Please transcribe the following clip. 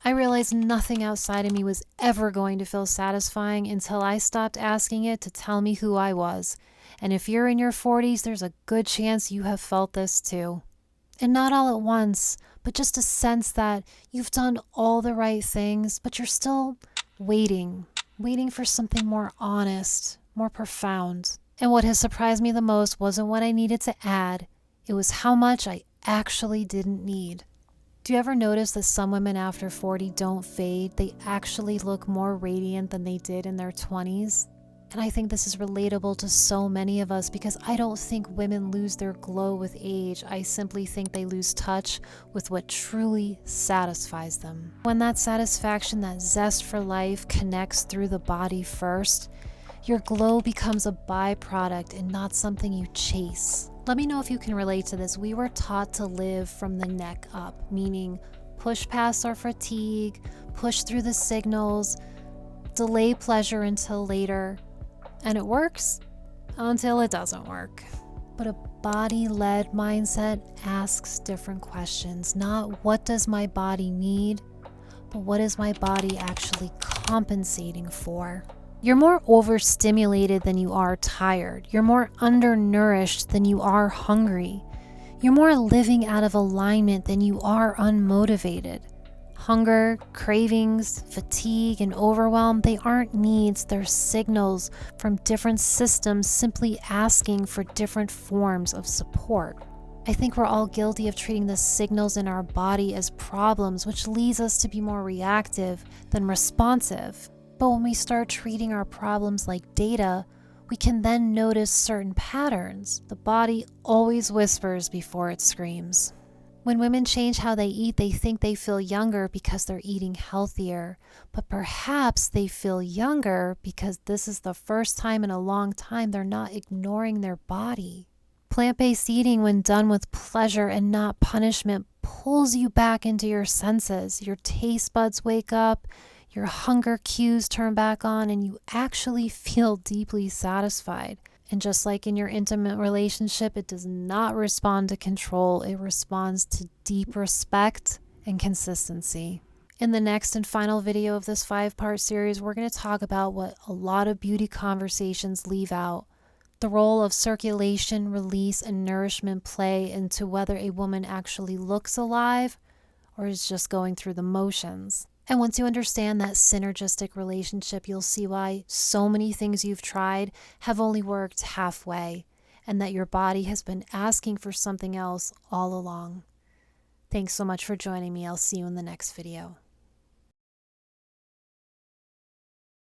I realized nothing outside of me was ever going to feel satisfying until I stopped asking it to tell me who I was. And if you're in your 40s, there's a good chance you have felt this too. And not all at once, but just a sense that you've done all the right things, but you're still waiting for something more honest, more profound. And what has surprised me the most wasn't what I needed to add, it was how much I actually didn't need. Do you ever notice that some women after 40 don't fade? They actually look more radiant than they did in their 20s. And I think this is relatable to so many of us because I don't think women lose their glow with age. I simply think they lose touch with what truly satisfies them. When that satisfaction, that zest for life connects through the body first, your glow becomes a byproduct and not something you chase. Let me know if you can relate to this. We were taught to live from the neck up, meaning push past our fatigue, push through the signals, delay pleasure until later. And it works until it doesn't work. But a body-led mindset asks different questions. Not what does my body need, but what is my body actually compensating for? You're more overstimulated than you are tired. You're more undernourished than you are hungry. You're more living out of alignment than you are unmotivated. Hunger, cravings, fatigue, and overwhelm, they aren't needs, they're signals from different systems simply asking for different forms of support. I think we're all guilty of treating the signals in our body as problems, which leads us to be more reactive than responsive. But when we start treating our problems like data, we can then notice certain patterns. The body always whispers before it screams. When women change how they eat, they think they feel younger because they're eating healthier. But perhaps they feel younger because this is the first time in a long time they're not ignoring their body. Plant-based eating, when done with pleasure and not punishment, pulls you back into your senses. Your taste buds wake up, your hunger cues turn back on, and you actually feel deeply satisfied. And just like in your intimate relationship, it does not respond to control. It responds to deep respect and consistency. In the next and final video of this 5-part series, we're going to talk about what a lot of beauty conversations leave out. The role of circulation, release, and nourishment play into whether a woman actually looks alive or is just going through the motions. And once you understand that synergistic relationship, you'll see why so many things you've tried have only worked halfway, and that your body has been asking for something else all along. Thanks so much for joining me. I'll see you in the next video.